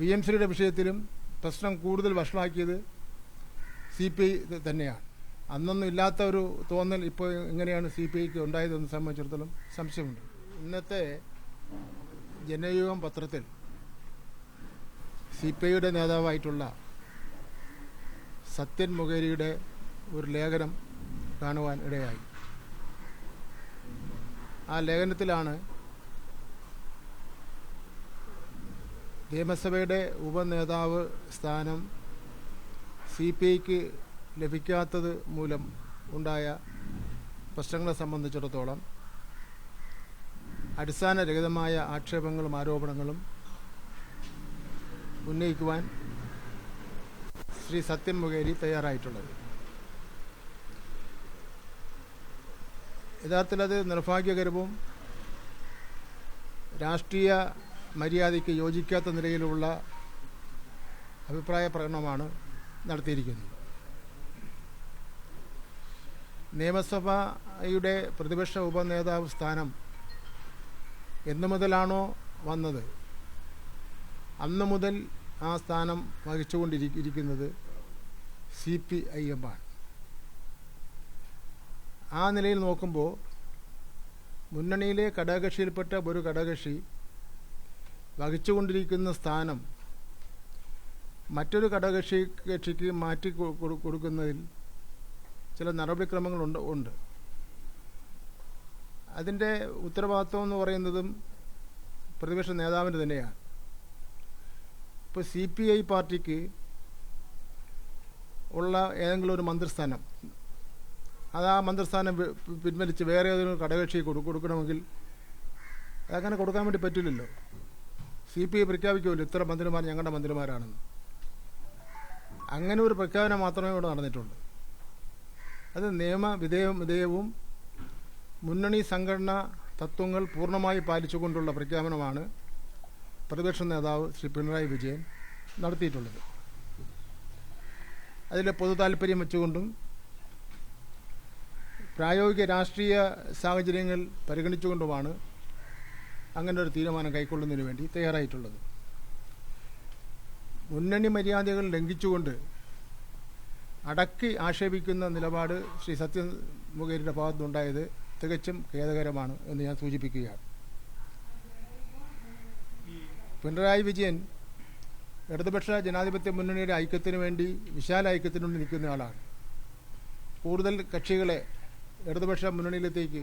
PMCയുടെ വിഷയത്തിലും പ്രശ്നം കൂടുതൽ വഷളാക്കിയത് CPI തന്നെയാണ്. അന്നൊന്നും ഇല്ലാത്ത ഒരു തോന്നൽ ഇപ്പോൾ എങ്ങനെയാണ് CPIക്ക് ഉണ്ടായതെന്ന് സംബന്ധിച്ചിടത്തോളം സംശയമുണ്ട്. ഇന്നത്തെ ജനയുഗം പത്രത്തിൽ CPIയുടെ നേതാവായിട്ടുള്ള സത്യൻ മൊകേരിയുടെ ഒരു ലേഖനം കാണുവാൻ ഇടയായി. ആ ലേഖനത്തിലാണ് നിയമസഭയുടെ ഉപനേതാവ് സ്ഥാനം CPIക്ക് ലഭിക്കാത്തത് മൂലം ഉണ്ടായ പ്രശ്നങ്ങളെ സംബന്ധിച്ചിടത്തോളം അടിസ്ഥാനരഹിതമായ ആക്ഷേപങ്ങളും ആരോപണങ്ങളും ഉന്നയിക്കുവാൻ ശ്രീ സത്യൻ മൊകേരി തയ്യാറായിട്ടുള്ളത്. യഥാർത്ഥത്തിൽ അത് നിർഭാഗ്യകരവും രാഷ്ട്രീയ മര്യാദയ്ക്ക് യോജിക്കാത്ത നിലയിലുള്ള അഭിപ്രായ പ്രകടനമാണ് നടത്തിയിരിക്കുന്നത്. നിയമസഭയുടെ പ്രതിപക്ഷ ഉപനേതാവ് സ്ഥാനം എന്നു മുതലാണോ വന്നത് അന്നു മുതൽ ആ സ്ഥാനം വഹിച്ചുകൊണ്ടിരിക്കുന്നത് CPIM ആണ്. ആ നിലയിൽ നോക്കുമ്പോൾ മുന്നണിയിലെ ഘടകകക്ഷിയിൽപ്പെട്ട ഒരു ഘടകകക്ഷി വഹിച്ചുകൊണ്ടിരിക്കുന്ന സ്ഥാനം മറ്റൊരു കക്ഷിക്ക് മാറ്റി കൊടുക്കുന്നതിൽ ചില നടപടിക്രമങ്ങളുണ്ട്. അതിൻ്റെ ഉത്തരവാദിത്വം എന്ന് പറയുന്നതും പ്രതിപക്ഷ നേതാവിൻ്റെ തന്നെയാണ്. ഇപ്പോൾ CPI പാർട്ടിക്ക് ഉള്ള ഏതെങ്കിലും ഒരു മന്ത്രിസ്ഥാനം അത് ആ മന്ത്രിസ്ഥാനം പിൻവലിച്ച് വേറെ ഏതെങ്കിലും ഘടകകക്ഷി കൊടുക്കണമെങ്കിൽ അതങ്ങനെ കൊടുക്കാൻ വേണ്ടി പറ്റില്ലല്ലോ. CPI പ്രഖ്യാപിക്കുമല്ലോ ഇത്ര മന്ത്രിമാർ ഞങ്ങളുടെ മന്ത്രിമാരാണെന്ന്. അങ്ങനെ ഒരു പ്രഖ്യാപനം മാത്രമേ ഇവിടെ നടന്നിട്ടുള്ളൂ. അത് നിയമവിധേയവും മുന്നണി സംഘടനാ തത്വങ്ങൾ പൂർണ്ണമായി പാലിച്ചുകൊണ്ടുള്ള പ്രഖ്യാപനമാണ് പ്രതിപക്ഷ നേതാവ് ശ്രീ പിണറായി വിജയൻ നടത്തിയിട്ടുള്ളത്. അതിലെ പൊതു താല്പര്യം വെച്ചുകൊണ്ടും പ്രായോഗിക രാഷ്ട്രീയ സാഹചര്യങ്ങൾ പരിഗണിച്ചുകൊണ്ടുമാണ് അങ്ങനെ ഒരു തീരുമാനം കൈക്കൊള്ളുന്നതിന് വേണ്ടി തയ്യാറായിട്ടുള്ളത്. മുന്നണി മര്യാദകൾ ലംഘിച്ചുകൊണ്ട് അടക്കി ആക്ഷേപിക്കുന്ന നിലപാട് ശ്രീ സത്യൻ മൊകേരിയുടെ ഭാഗത്തുനിന്നുണ്ടായത് തികച്ചും ഖേദകരമാണ് എന്ന് ഞാൻ സൂചിപ്പിക്കുകയാണ്. പിണറായി വിജയൻ ഇടതുപക്ഷ ജനാധിപത്യ മുന്നണിയുടെ ഐക്യത്തിന് വേണ്ടി വിശാല ഐക്യത്തിന് വേണ്ടി നിൽക്കുന്ന ആളാണ്. കൂടുതൽ കക്ഷികളെ ഇടതുപക്ഷ മുന്നണിയിലേക്ക്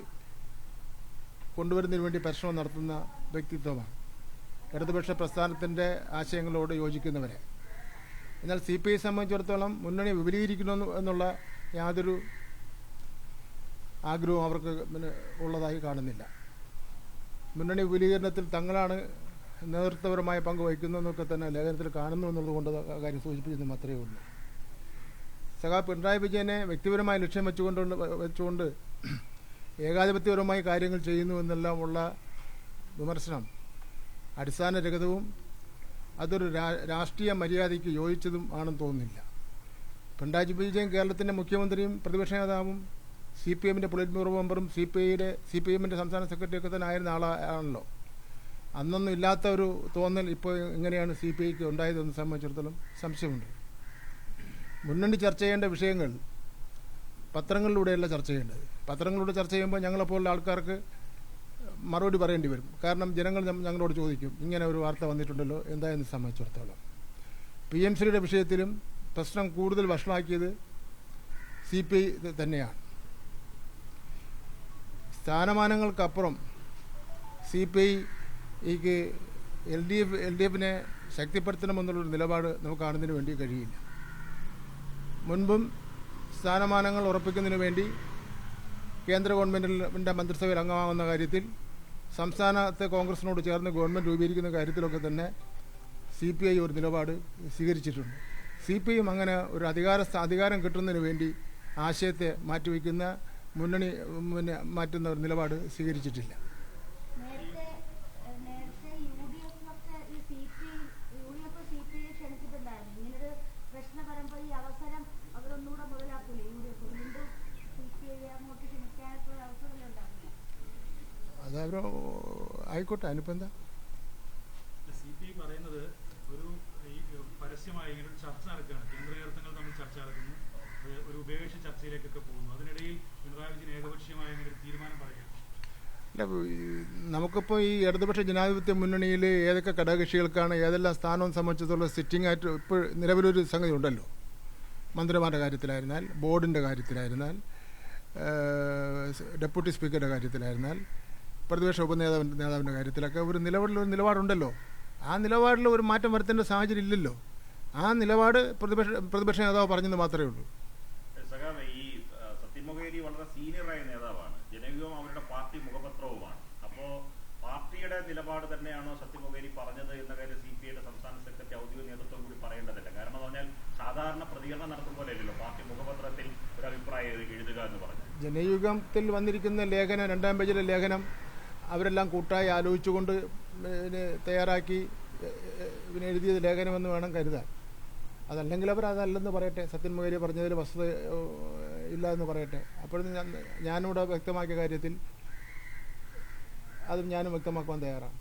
കൊണ്ടുവരുന്നതിന് വേണ്ടി പരിശ്രമം നടത്തുന്ന വ്യക്തിത്വമാണ്. ഇടതുപക്ഷ പ്രസ്ഥാനത്തിൻ്റെ ആശയങ്ങളോട് യോജിക്കുന്നവരെ. എന്നാൽ CPI സംബന്ധിച്ചിടത്തോളം മുന്നണി വിപുലീകരിക്കുന്നു എന്നുള്ള യാതൊരു ആഗ്രഹവും അവർക്ക് ഉള്ളതായി കാണുന്നില്ല. മുന്നണി വിപുലീകരണത്തിൽ തങ്ങളാണ് നേതൃത്വപരമായ പങ്ക് വഹിക്കുന്നതെന്നൊക്കെ തന്നെ ലേഖനത്തിൽ കാണുന്നു എന്നുള്ളതുകൊണ്ട് കാര്യം സൂചിപ്പിച്ചത് മാത്രമേ ഉള്ളൂ. പിണറായി വിജയനെ വ്യക്തിപരമായ ലക്ഷ്യം വെച്ചുകൊണ്ട് ഏകാധിപത്യപരമായി കാര്യങ്ങൾ ചെയ്യുന്നു എന്നെല്ലാം ഉള്ള വിമർശനം അടിസ്ഥാനരഹിതവും അതൊരു രാഷ്ട്രീയ മര്യാദയ്ക്ക് യോജിച്ചതും ആണെന്ന് തോന്നുന്നില്ല. പിണറായി വിജയൻ കേരളത്തിൻ്റെ മുഖ്യമന്ത്രിയും പ്രതിപക്ഷ നേതാവും CPIൻ്റെ പൊളിറ്റ് ബ്യൂറോ മെമ്പറും CPIൻ്റെ സംസ്ഥാന സെക്രട്ടറിയൊക്കെ തന്നെ ആയിരുന്ന ആളാണല്ലോ. അന്നൊന്നും ഇല്ലാത്ത ഒരു തോന്നൽ ഇപ്പോൾ എങ്ങനെയാണ് CPIക്ക് ഉണ്ടായതെന്ന് സംബന്ധിച്ചിടത്തോളം സംശയമുണ്ട്. മുന്നണി ചർച്ച ചെയ്യേണ്ട വിഷയങ്ങൾ പത്രങ്ങളിലൂടെയല്ല ചർച്ച ചെയ്യേണ്ടത്. പത്രങ്ങളിലൂടെ ചർച്ച ചെയ്യുമ്പോൾ ഞങ്ങളെപ്പോലുള്ള ആൾക്കാർക്ക് മറുപടി പറയേണ്ടി വരും. കാരണം ജനങ്ങൾ ഞങ്ങളോട് ചോദിക്കും ഇങ്ങനെ ഒരു വാർത്ത വന്നിട്ടുണ്ടല്ലോ എന്തായെന്ന് സംബന്ധിച്ചിടത്തോളം. PMCയുടെ വിഷയത്തിലും പ്രശ്നം കൂടുതൽ വഷളാക്കിയത് CPI തന്നെയാണ്. സ്ഥാനമാനങ്ങൾക്കപ്പുറം CPIക്ക് LDFനെ ശക്തിപ്പെടുത്തണമെന്നുള്ളൊരു നിലപാട് നമുക്ക് കാണുന്നതിന് വേണ്ടി കഴിയില്ല. മുൻപും സ്ഥാനമാനങ്ങൾ ഉറപ്പിക്കുന്നതിന് വേണ്ടി കേന്ദ്ര ഗവൺമെൻറ്റിൻ്റെ മന്ത്രിസഭയിൽ അംഗമാകുന്ന കാര്യത്തിൽ സംസ്ഥാനത്തെ കോൺഗ്രസിനോട് ചേർന്ന് ഗവൺമെൻറ് രൂപീകരിക്കുന്ന കാര്യത്തിലൊക്കെ തന്നെ CPI ഒരു നിലപാട് സ്വീകരിച്ചിട്ടുണ്ട്. CPIയും അങ്ങനെ ഒരു അധികാരം കിട്ടുന്നതിന് വേണ്ടി ആശയത്തെ മാറ്റിവെക്കുന്ന മുന്നണി മാറ്റുന്ന ഒരു നിലപാട് സ്വീകരിച്ചിട്ടില്ല. അതവരോ ആയിക്കോട്ടെ. അതിനിപ്പോൾ എന്താ CPI പറയുന്നത് ഒരു ദിവസമായി ഇങ്ങനെ ഒരു ചർച്ച നടക്കുകയാണ്. കേന്ദ്ര നേതൃത്വങ്ങൾ തമ്മിൽ ചർച്ച നടക്കുന്നു, ഒരു ഉപേക്ഷ ചർച്ചയിലേക്കൊക്കെ പോകുന്നു. അതിനിടയിൽ പിണറായി വിജയൻ ഏകപക്ഷീയമായ അങ്ങനെ ഒരു തീരുമാനം പറയുകയാണ്. അല്ല, നമുക്കിപ്പോൾ ഈ ഇടതുപക്ഷ ജനാധിപത്യ മുന്നണിയിൽ ഏതൊക്കെ ഘടകകക്ഷികൾക്കാണ് ഏതെല്ലാം സ്ഥാനവും സംബന്ധിച്ചിടത്തോളം സിറ്റിംഗ് ആയിട്ട് ഇപ്പോൾ നിലവിലൊരു സംഗതി ഉണ്ടല്ലോ. മന്ത്രിമാരുടെ കാര്യത്തിലായിരുന്നാൽ, ബോർഡിൻ്റെ കാര്യത്തിലായിരുന്നാൽ, ഡെപ്യൂട്ടി സ്പീക്കറുടെ കാര്യത്തിലായിരുന്നാൽ, പ്രതിപക്ഷ നേതാവിൻ്റെ കാര്യത്തിലൊക്കെ ഒരു നിലപാടുണ്ടല്ലോ. ആ നിലപാടിൽ ഒരു മാറ്റം വരുത്തേണ്ട സാഹചര്യം ഇല്ലല്ലോ. ആ നിലപാട് പ്രതിപക്ഷ നേതാവ് പറഞ്ഞെന്ന് മാത്രമേ ഉള്ളൂ. ഈ സത്യൻ മൊകേരി വളരെ സീനിയറായ നേതാവാണ്. ജനയുഗം അവരുടെ പാർട്ടി മുഖപത്രവുമാണ്. അപ്പോൾ പാർട്ടിയുടെ നിലപാട് തന്നെയാണോ സത്യൻ മൊകേരി പറഞ്ഞത് എന്ന കാര്യം CPIയുടെ സംസ്ഥാന സെക്രട്ടറി ഔദ്യോഗിക നേതൃത്വം കൂടി പറയേണ്ടതല്ല. കാരണം എന്ന് പറഞ്ഞാൽ സാധാരണ പ്രതികരണം നടത്തും പോലെയല്ലോ പാർട്ടി മുഖപത്രത്തിൽ ഒരു അഭിപ്രായം എഴുതുക എന്ന് പറഞ്ഞു. ജനയുഗത്തിൽ വന്നിരിക്കുന്ന ലേഖനം, 2-ാം പേജിലെ ലേഖനം അവരെല്ലാം കൂട്ടായി ആലോചിച്ചുകൊണ്ട് തയ്യാറാക്കി എഴുതിയത് ലേഖനമെന്ന് വേണം കരുതാൻ. അതല്ലെങ്കിൽ അവർ അതല്ലെന്ന് പറയട്ടെ, സത്യൻ മൊകേരി പറഞ്ഞതിൽ വസ്തുത ഇല്ല എന്ന് പറയട്ടെ. അപ്പോഴും ഞാനിവിടെ വ്യക്തമാക്കിയ കാര്യത്തിൽ അതും ഞാനും വ്യക്തമാക്കുവാൻ തയ്യാറാണ്.